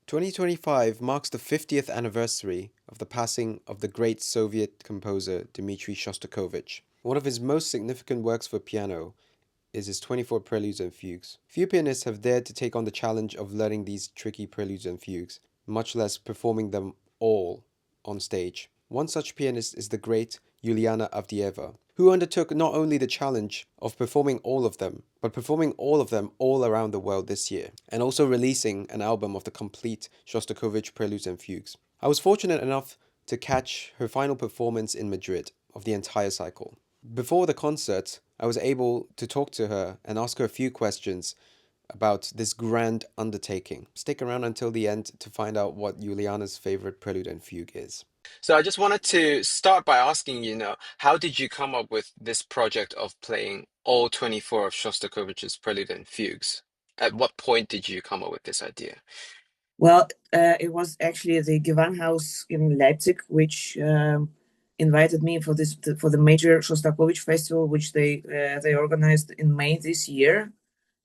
2025 marks the 50th anniversary of the passing of the great Soviet composer Dmitri Shostakovich. One of his most significant works for piano is his 24 Preludes and Fugues. Few pianists have dared to take on the challenge of learning these tricky preludes and fugues, much less performing them all on stage. One such pianist is the great Yulianna Avdeeva, who undertook not only the challenge of performing all of them, but performing all of them all around the world this year, and also releasing an album of the complete Shostakovich Preludes and Fugues. I was fortunate enough to catch her final performance in Madrid of the entire cycle. Before the concert, I was able to talk to her and ask her a few questions about this grand undertaking. Stick around until the end to find out what Juliana's favorite prelude and fugue is. So I just wanted to start by asking how did you come up with this project of playing all 24 of Shostakovich's Prelude and Fugues? At what point did you come up with this idea? Well, it was actually the Gewandhaus in Leipzig, which invited me for the major Shostakovich festival, which they organized in May this year,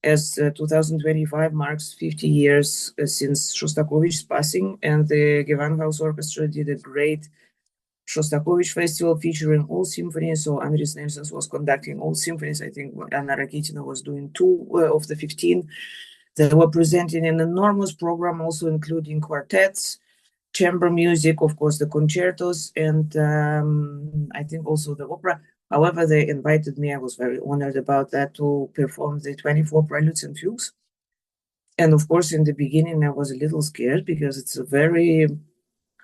as 2025 marks 50 years since Shostakovich's passing, and the Gewandhaus Orchestra did a great Shostakovich festival featuring all symphonies. So Andris Nelsons was conducting all symphonies. I think Anna Rakitina was doing two of the 15. They were presenting an enormous program, also including quartets, chamber music, of course, the concertos, and I think also the opera. However, they invited me. I was very honored about that, to perform the 24 Preludes and Fugues. And of course, in the beginning, I was a little scared because it's a very,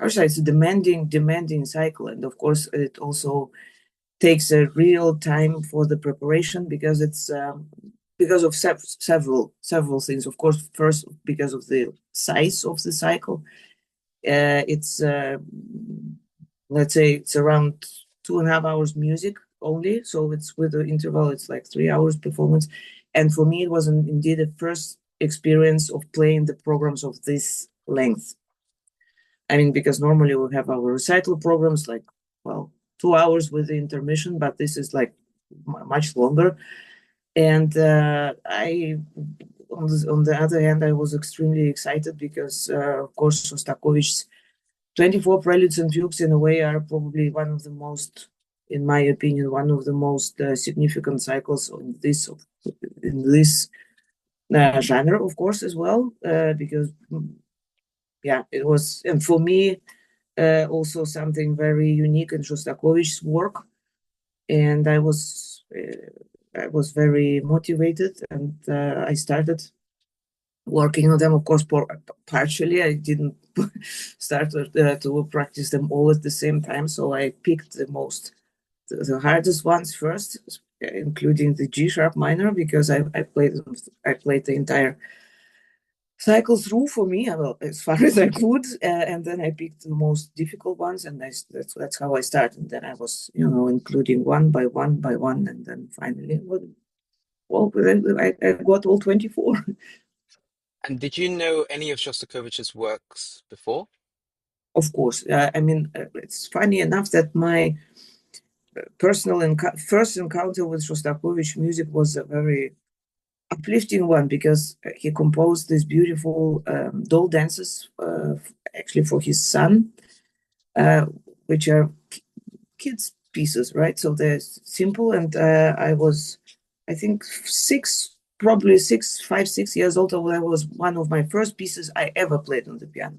it's a demanding cycle. And of course, it also takes a real time for the preparation because it's because of several things. Of course, first, because of the size of the cycle. It's, let's say, it's around 2.5 hours music only. So it's with the interval, it's like 3 hours performance. And for me, it was indeed the first experience of playing the programs of this length. I mean, because normally we have our recital programs like, 2 hours with the intermission, but this is like much longer. And on the other hand, I was extremely excited because, of course, Shostakovich's 24 Preludes and Fugues, in a way, are probably one of the most, in my opinion, one of the most significant cycles in this genre, of course, as well, because, it was, and for me, also something very unique in Shostakovich's work. And I was very motivated, and I started working on them. Of course, partially, I didn't start to practice them all at the same time. So I picked the hardest ones first, including the G sharp minor, because I played the entire cycle through for me, as far as I could, and then I picked the most difficult ones, and that's how I started. And then I was, including one by one, and then finally, I got all 24. And did you know any of Shostakovich's works before? Of course. I mean, it's funny enough that my personal first encounter with Shostakovich music was a very uplifting one, because he composed these beautiful doll dances, actually for his son, which are kids' pieces, right? So they're simple, and I was, I think, 5, 6 years old. That was one of my first pieces I ever played on the piano.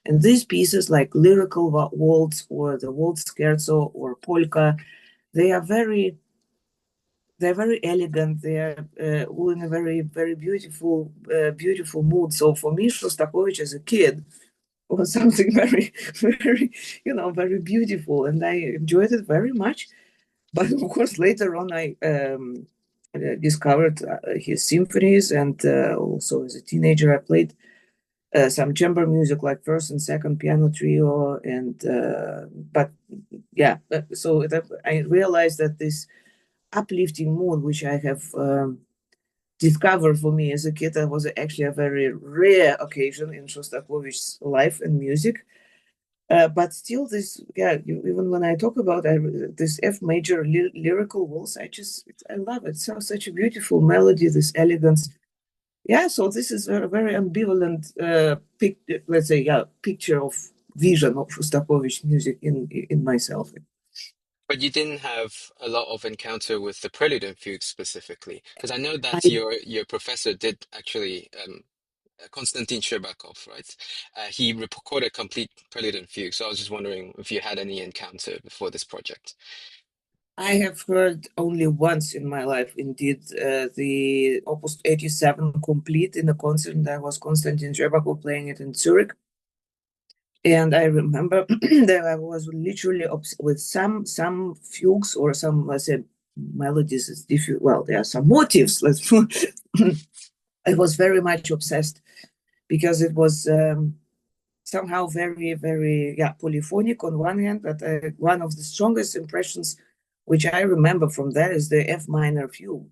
And these pieces, like lyrical waltz or the waltz scherzo or polka, they're very elegant. They're all in a very, very beautiful mood. So for me, Shostakovich as a kid was something very, very, very beautiful, and I enjoyed it very much. But of course, later on, I discovered his symphonies, and also as a teenager, I played some chamber music, like first and second piano trio, and so that I realized that this uplifting mood, which I have discovered for me as a kid, that was actually a very rare occasion in Shostakovich's life and music. But still, even when I talk about this F major lyrical waltz, I love it. So such a beautiful melody, this elegance. Yeah, so this is a very ambivalent let's say, yeah, picture of vision of Shostakovich music in myself. But you didn't have a lot of encounter with the Prelude and Fugue specifically, because I know that I your professor did actually Konstantin Sherbakov, right? He recorded complete Prelude and Fugue, so I was just wondering if you had any encounter before this project. I have heard only once in my life, indeed, the Opus 87 complete in a concert. That was Konstantin Sherbakov playing it in Zurich. And I remember that I was literally with some fugues or some, let's say, melodies. It's difficult. Well, there are some motifs. I was very much obsessed because it was somehow very, very, yeah, polyphonic on one hand. But one of the strongest impressions which I remember from that is the F minor fugue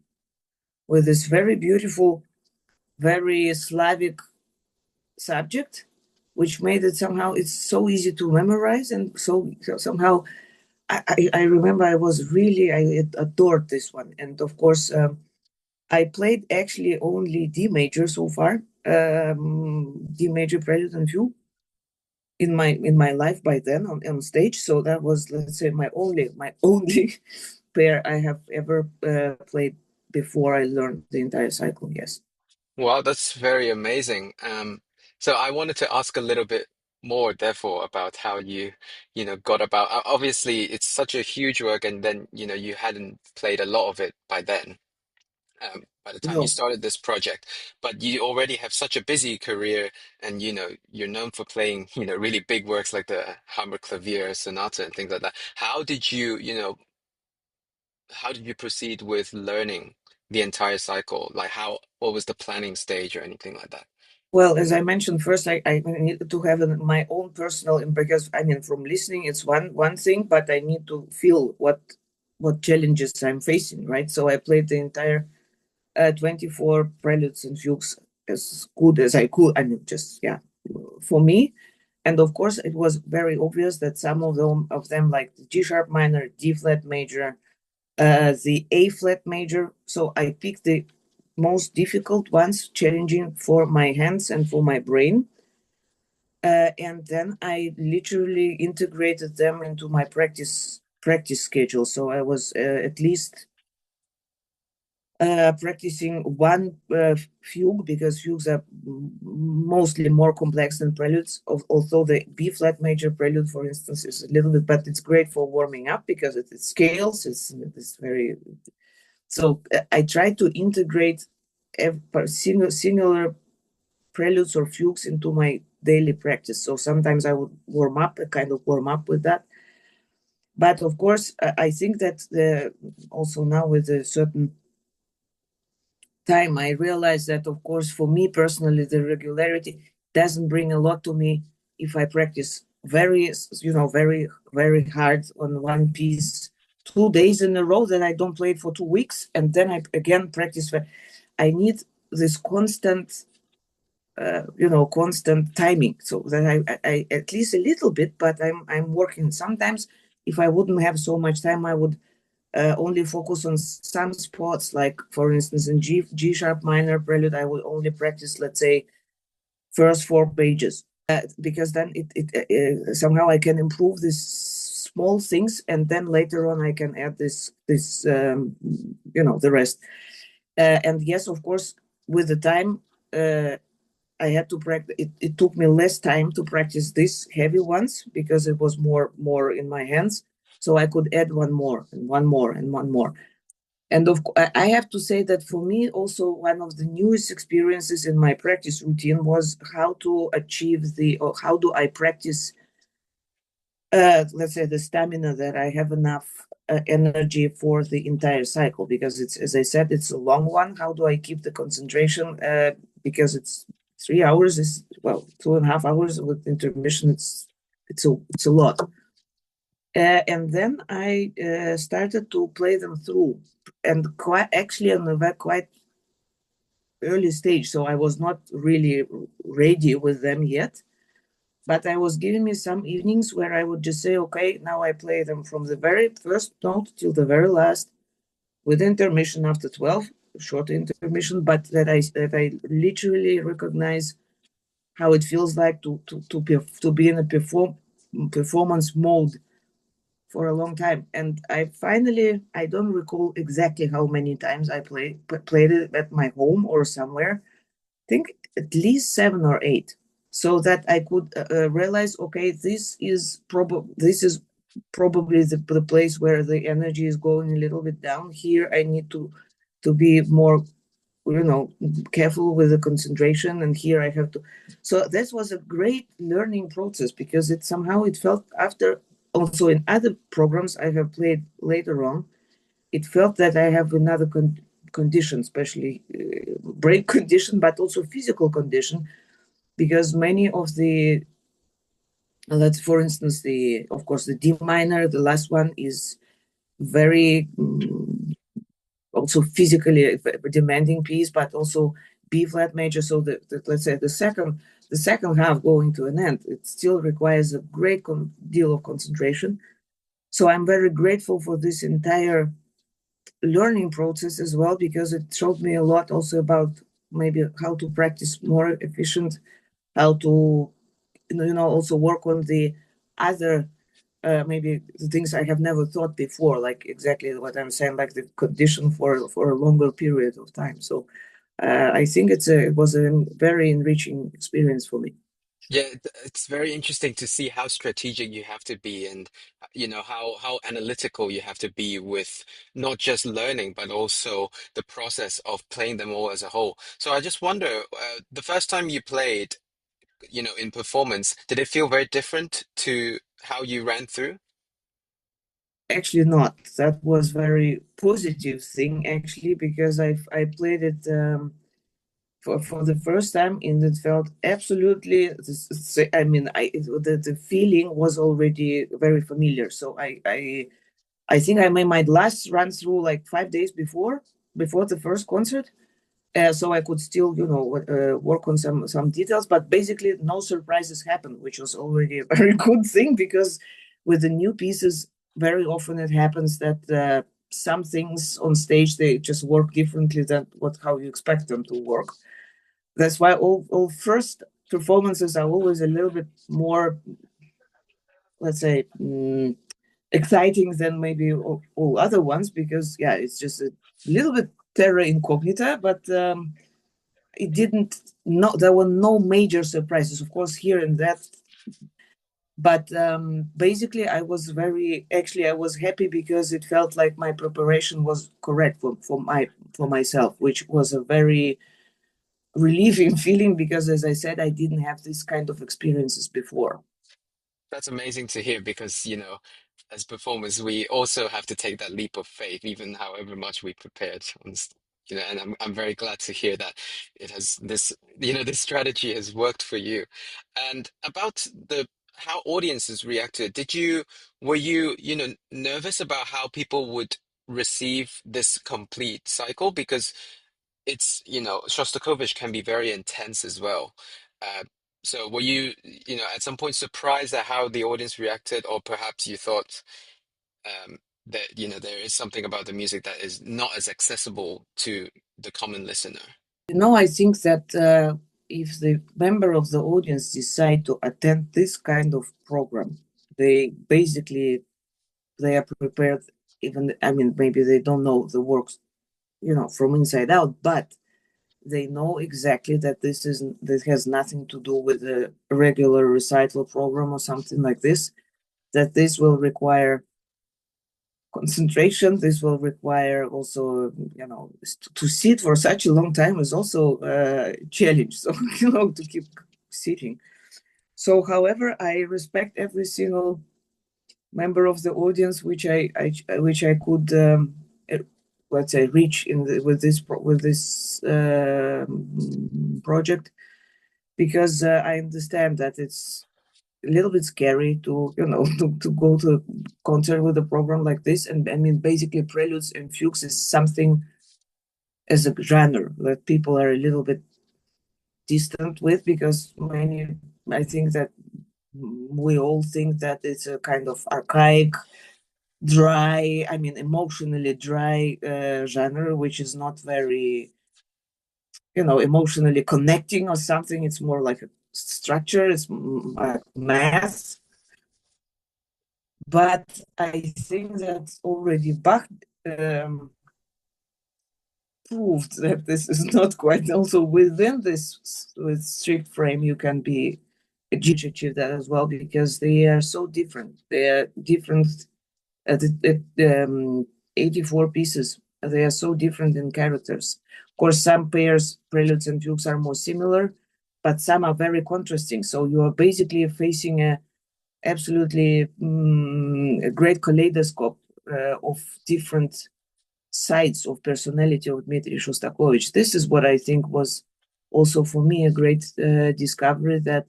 with this very beautiful, very Slavic subject, which made it somehow it's so easy to memorize, and so somehow I remember I adored this one. And of course, I played actually only D major so far, D major Prelude and Fugue in my life by then on stage. So that was, let's say, my only pair I have ever played before I learned the entire cycle. Yes. Wow, that's very amazing. So I wanted to ask a little bit more, therefore, about how you know, got about. Obviously, it's such a huge work, and then, you know, you hadn't played a lot of it by then, by the time you No. started this project. But you already have such a busy career, and, you know, you're known for playing, you know, really big works like the Hammer Clavier Sonata and things like that. How did you, you know, how did you proceed with learning the entire cycle? Like what was the planning stage or anything like that? Well, as I mentioned first, I need to have my own personal, because I mean, from listening, it's one thing, but I need to feel what challenges I'm facing, right? So I played the entire 24 preludes and fugues as good as I could. I mean, just, yeah, for me. And of course, it was very obvious that some of them, like the G sharp minor, D flat major, the A flat major. So I picked the most difficult ones, challenging for my hands and for my brain. And then I literally integrated them into my practice schedule. So I was at least practicing one fugue, because fugues are mostly more complex than preludes. Although the B flat major prelude, for instance, is a little bit, but it's great for warming up because it scales. It's very so. I try to integrate singular preludes or fugues into my daily practice. So sometimes I would kind of warm up with that. But of course, I think that also now with a certain time, I realize that, of course, for me personally, the regularity doesn't bring a lot to me if I practice very, very hard on one piece 2 days in a row, then I don't play it for 2 weeks, and then I again practice. I need this constant timing, so that I at least a little bit, but I'm working. Sometimes, if I wouldn't have so much time, I would only focus on some spots, like for instance in G sharp minor prelude, I would only practice, let's say, first 4 pages, because then it somehow I can improve these small things, and then later on I can add the rest. And yes, of course, with the time, I had to practice. It took me less time to practice these heavy ones because it was more in my hands. So I could add one more and one more and one more. And I have to say that for me, also one of the newest experiences in my practice routine was how to achieve or how do I practice, let's say, the stamina, that I have enough energy for the entire cycle, because it's, as I said, it's a long one. How do I keep the concentration? Because it's 3 hours, is, well, 2.5 hours with intermission. It's a lot. And then I started to play them through, and quite actually on a quite early stage. So I was not really ready with them yet, but I was giving me some evenings where I would just say, okay, now I play them from the very first note till the very last, with intermission after 12. short intermission, but that I literally recognize how it feels like to be in a performance mode for a long time. And I don't recall exactly how many times I played it at my home or somewhere. I think at least 7 or 8, so that I could realize, okay, this is probably the place where the energy is going a little bit down. Here, I need to be more, careful with the concentration, and here I have to. So this was a great learning process, because it felt, after also in other programs I have played later on, it felt that I have another condition, especially brain condition, but also physical condition, because many of the, let's, for instance, of course, the D minor, the last one, is very also physically a demanding piece, but also B flat major. So let's say the second half going to an end, it still requires a great deal of concentration. So I'm very grateful for this entire learning process as well, because it showed me a lot also about maybe how to practice more efficient, how to also work on the other maybe the things I have never thought before, like exactly what I'm saying, like the condition for a longer period of time. So I think it was a very enriching experience for me. Yeah, it's very interesting to see how strategic you have to be, and how analytical you have to be with not just learning but also the process of playing them all as a whole. So I just wonder, the first time you played, in performance, did it feel very different to how you ran through? Actually, not. That was very positive thing, actually, because I played it for the first time, and it felt absolutely. I mean, the feeling was already very familiar. So I think I made my last run through like 5 days before the first concert, so I could still, work on some details. But basically, no surprises happened, which was already a very good thing, because with the new pieces, very often it happens that some things on stage, they just work differently than how you expect them to work. That's why all first performances are always a little bit more, let's say, exciting than maybe all other ones, because yeah, it's just a little bit terra incognita. But it didn't no there were no major surprises, of course, here and that. But basically, I was happy, because it felt like my preparation was correct for myself, which was a very relieving feeling, because, as I said, I didn't have this kind of experiences before. That's amazing to hear because, as performers, we also have to take that leap of faith, even however much we prepared and I'm very glad to hear that it has this strategy has worked for you. And about the how audiences reacted, were you, nervous about how people would receive this complete cycle? Because Shostakovich can be very intense as well. Uh, so were you, at some point surprised at how the audience reacted, or perhaps you thought that, there is something about the music that is not as accessible to the common listener? I think that if the member of the audience decide to attend this kind of program, they basically they are prepared. Even, I mean, maybe they don't know the works, from inside out, but they know exactly that this has nothing to do with a regular recital program or something like this. That this will require concentration. This will require also, to sit for such a long time is also a challenge. So, to keep sitting. So, however, I respect every single member of the audience, which I could, let's say, reach with this project, because I understand that it's a little bit scary to to go to a concert with a program like this. And I mean, basically, Preludes and Fugues is something as a genre that people are a little bit distant with, because I think that we all think that it's a kind of archaic dry, emotionally dry genre, which is not very, emotionally connecting or something. It's more like a structure, it's like math. But I think that already Bach proved that this is not quite also within this with strict frame. You can be achieve that as well, because they are so different. They are different at 84 pieces. They are so different in characters. Of course, some pairs, preludes and fugues, are more similar, but some are very contrasting. So you are basically facing a absolutely a great kaleidoscope of different sides of personality of Dmitri Shostakovich. This is what I think was also for me a great discovery, that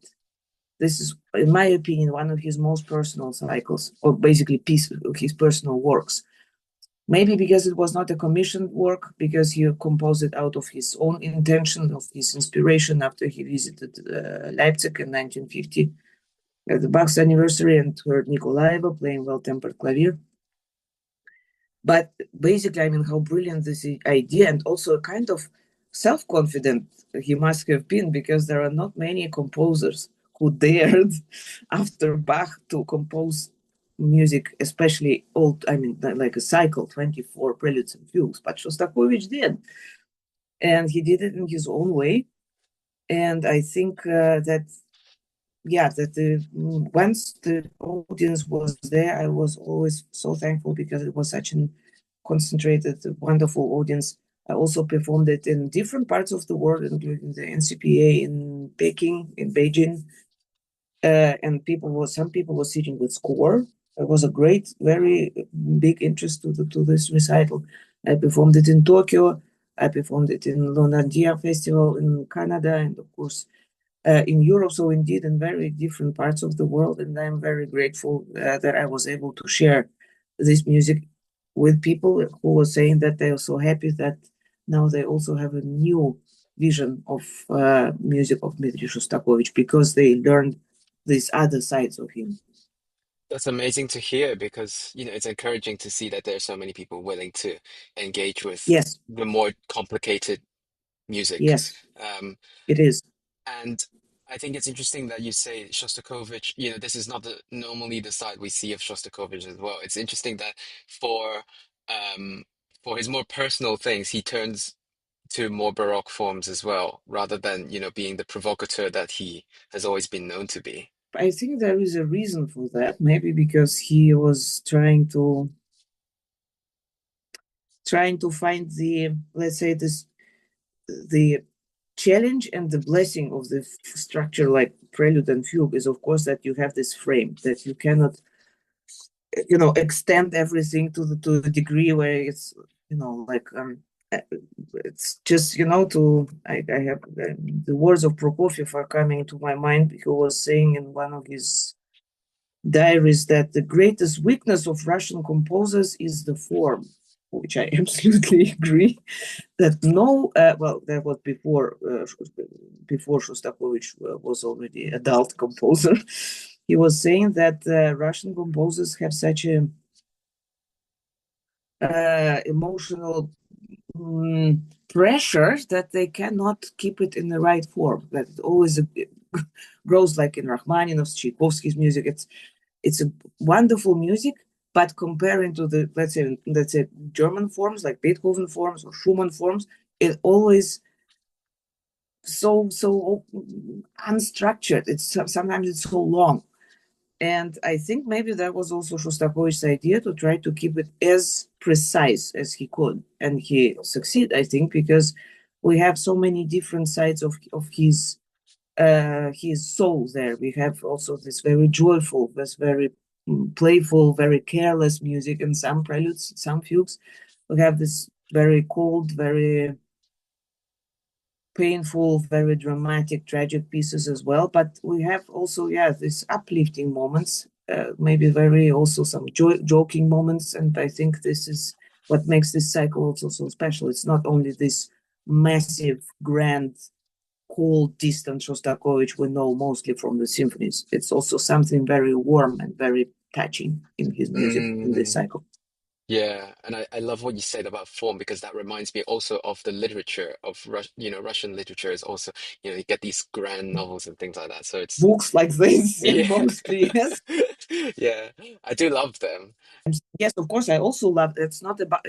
this is, in my opinion, one of his most personal cycles, or basically pieces of his personal works. Maybe because it was not a commissioned work, because he composed it out of his own intention, of his inspiration, after he visited Leipzig in 1950 at the Bach's anniversary and heard Nikolaeva playing well-tempered clavier. But basically, how brilliant this idea, and also a kind of self-confident he must have been, because there are not many composers who dared after Bach to compose music, especially old, like a cycle, 24 preludes and fugues. But Shostakovich did, and he did it in his own way. And I think that once the audience was there, I was always so thankful, because it was such a concentrated, wonderful audience. I also performed it in different parts of the world, including the NCPA in Peking, in Beijing, and some people were sitting with score. It was a great, very big interest to this recital. I performed it in Tokyo. I performed it in Londandia Festival in Canada, and of course in Europe. So indeed, in very different parts of the world, and I'm very grateful that I was able to share this music with people who were saying that they are so happy that now they also have a new vision of music of Dmitri Shostakovich, because they learned these other sides of him. That's amazing to hear, because it's encouraging to see that there are so many people willing to engage with Yes, the more complicated music. yes, it is. And I think it's interesting that you say Shostakovich, this is not normally the side we see of Shostakovich as well. It's interesting that for um for his more personal things, he turns to more Baroque forms as well, rather than, being the provocateur that he has always been known to be. I think there is a reason for that. Maybe because he was trying to find the, let's say, the challenge and the blessing of the structure like prelude and fugue is, of course, that you have this frame, that you cannot extend everything to the degree where it's like it's just to I have the words of Prokofiev are coming to my mind, who was saying in one of his diaries that the greatest weakness of Russian composers is the form, which I absolutely agree. That that was before Shostakovich was already adult composer. He was saying that Russian composers have such a emotional pressure that they cannot keep it in the right form. That it always grows, like in Rachmaninoff's, Tchaikovsky's music. It's a wonderful music, but comparing to the let's say German forms like Beethoven forms or Schumann forms, it always so unstructured. It's sometimes it's so long, and I think maybe that was also Shostakovich's idea, to try to keep it as precise as he could, and he succeeded, I think, because we have so many different sides of his soul there. We have also this very joyful, this very playful, very careless music, and some preludes, some fugues. We have this very cold, very painful, very dramatic, tragic pieces as well. But we have also, these uplifting moments, maybe very also some joking moments. And I think this is what makes this cycle also so special. It's not only this massive, grand, cold, distant Shostakovich we know mostly from the symphonies. It's also something very warm and very touching in his music in this cycle. Yeah, and I love what you said about form because that reminds me also of the literature of Russian literature is also, you get these grand novels and things like that. So it's Books like this, yeah. mostly, yes. Yeah, I do love them. Yes, of course, I also love. It's not about.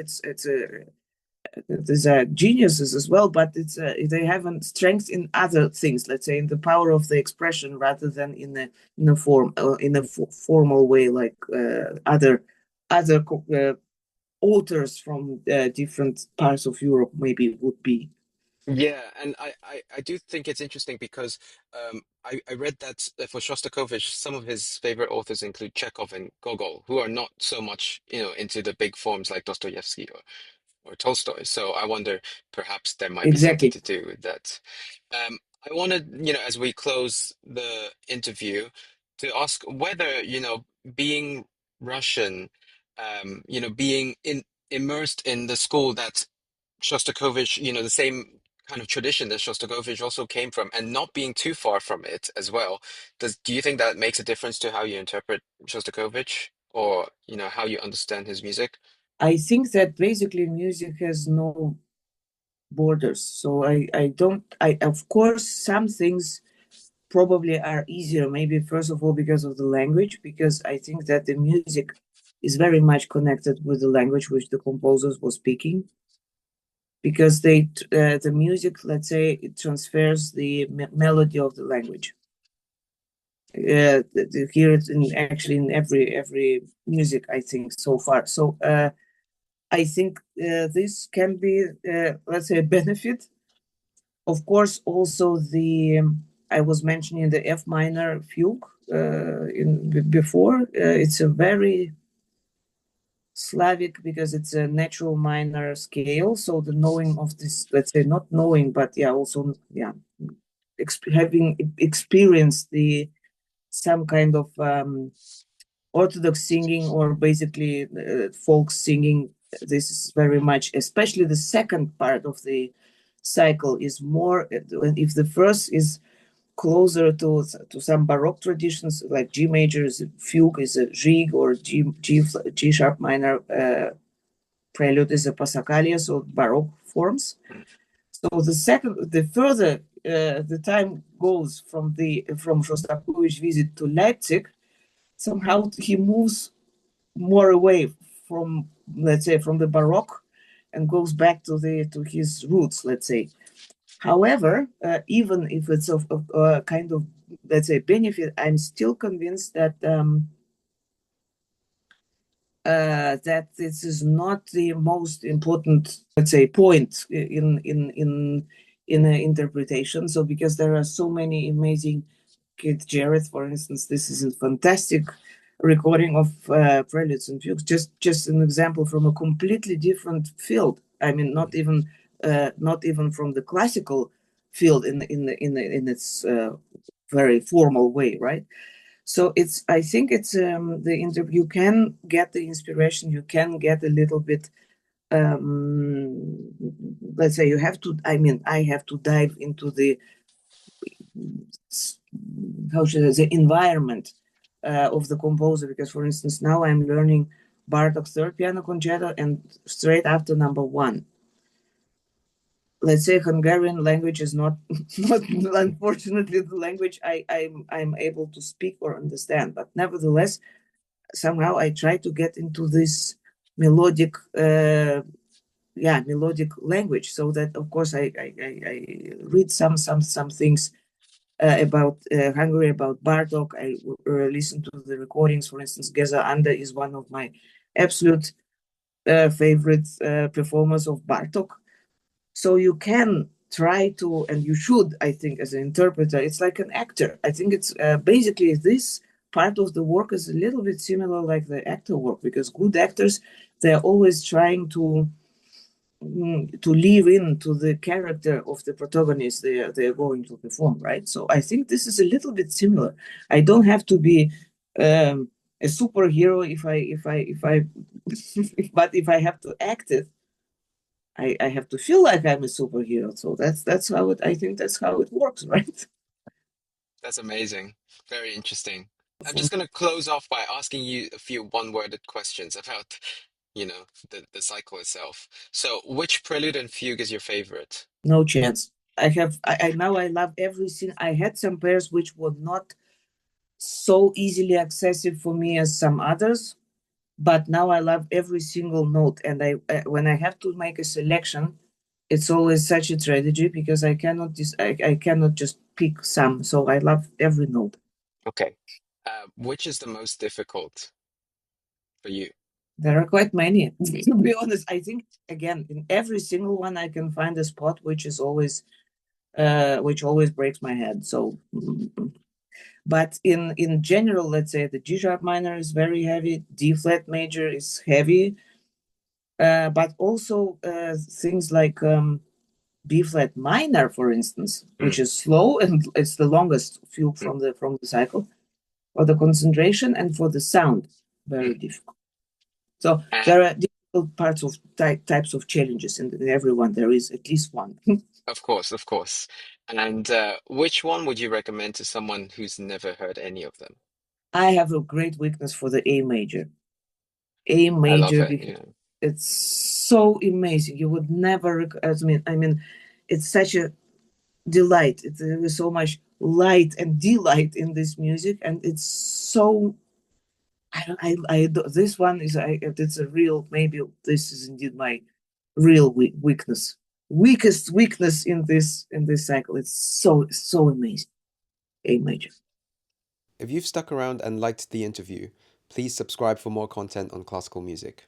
There's geniuses as well, but they have a strength in other things. Let's say in the power of the expression rather than in a formal way, like other authors from different parts of Europe maybe would be. Yeah, and I do think it's interesting because I read that for Shostakovich, some of his favorite authors include Chekhov and Gogol, who are not so much, into the big forms like Dostoevsky or Tolstoy. So I wonder perhaps there might be something Exactly. to do with that. I wanted, as we close the interview, to ask whether, being Russian, being immersed in the school that Shostakovich, the same kind of tradition that Shostakovich also came from, and not being too far from it as well. Do you think that makes a difference to how you interpret Shostakovich or, how you understand his music? I think that basically music has no borders. So I don't. I of course some things probably are easier. Maybe first of all because of the language, because I think that the music is very much connected with the language which the composers were speaking. Because the music, let's say, it transfers the melody of the language. Hear it actually in every music, I think, so far. So I think this can be, let's say, a benefit. Of course, also I was mentioning the F minor fugue before. It's a very Slavic because it's a natural minor scale. So the knowing of this, let's say, not knowing, but yeah, also having experienced some kind of Orthodox singing or basically folk singing. This is very much, especially the second part of the cycle is more. If the first is closer to some Baroque traditions, like G major is a fugue, is a jig, or G sharp minor prelude is a passacaglia, so Baroque forms. So the further the time goes from Shostakovich visit to Leipzig, somehow he moves more away from, let's say, from the Baroque and goes back to his roots, let's say. However, even if it's of kind of, let's say, benefit, I'm still convinced that that this is not the most important, let's say, point in an interpretation. So because there are so many amazing Keith Jarrett, for instance, this is a fantastic recording of Preludes and Fugues. Just an example from a completely different field. I mean, not even from the classical field in its very formal way, right? So I think it's the interview. You can get the inspiration. You can get a little bit. Let's say you have to. I mean, I have to dive into the how should I say environment of the composer, because, for instance, now I'm learning Bartok's third piano concerto, and straight after number one, let's say Hungarian language is not unfortunately the language I'm able to speak or understand, but nevertheless somehow I try to get into this melodic melodic language, so that of course I read some things about Hungary, about Bartok. I listen to the recordings. For instance, Geza Anda is one of my absolute favorite performers of Bartok. So you can try to, and you should, I think, as an interpreter, it's like an actor. I think it's basically this part of the work is a little bit similar like the actor work, because good actors, they're always trying to live into the character of the protagonist they are going to perform, right? So I think this is a little bit similar. I don't have to be a superhero but if I have to act it, I have to feel like I'm a superhero. So that's how it. I think that's how it works, right? That's amazing. Very interesting. I'm just gonna close off by asking you a few one-worded questions about, the cycle itself. So, which prelude and fugue is your favorite? No chance. I now I love everything. I had some pairs which were not so easily accessible for me as some others, but now I love every single note. And when I have to make a selection, it's always such a tragedy because I cannot just pick some. So I love every note. Okay. Which is the most difficult for you? There are quite many. To be honest, I think again in every single one I can find a spot which always breaks my head. So, but in general, let's say the G sharp minor is very heavy, D flat major is heavy, but also things like B flat minor, for instance, which is slow and it's the longest fugue from the cycle, for the concentration and for the sound, very difficult. So there are difficult parts of types of challenges in everyone. There is at least one. Of course, of course. And which one would you recommend to someone who's never heard any of them? I have a great weakness for the A major. A I love major it. because Yeah. it's so amazing. You would never. I mean, it's such a delight. There is so much light and delight in this music, and it's so. This one is. It's a real. Maybe this is indeed my real weakness. Weakest weakness in this cycle. It's so amazing. A major. If you've stuck around and liked the interview, please subscribe for more content on classical music.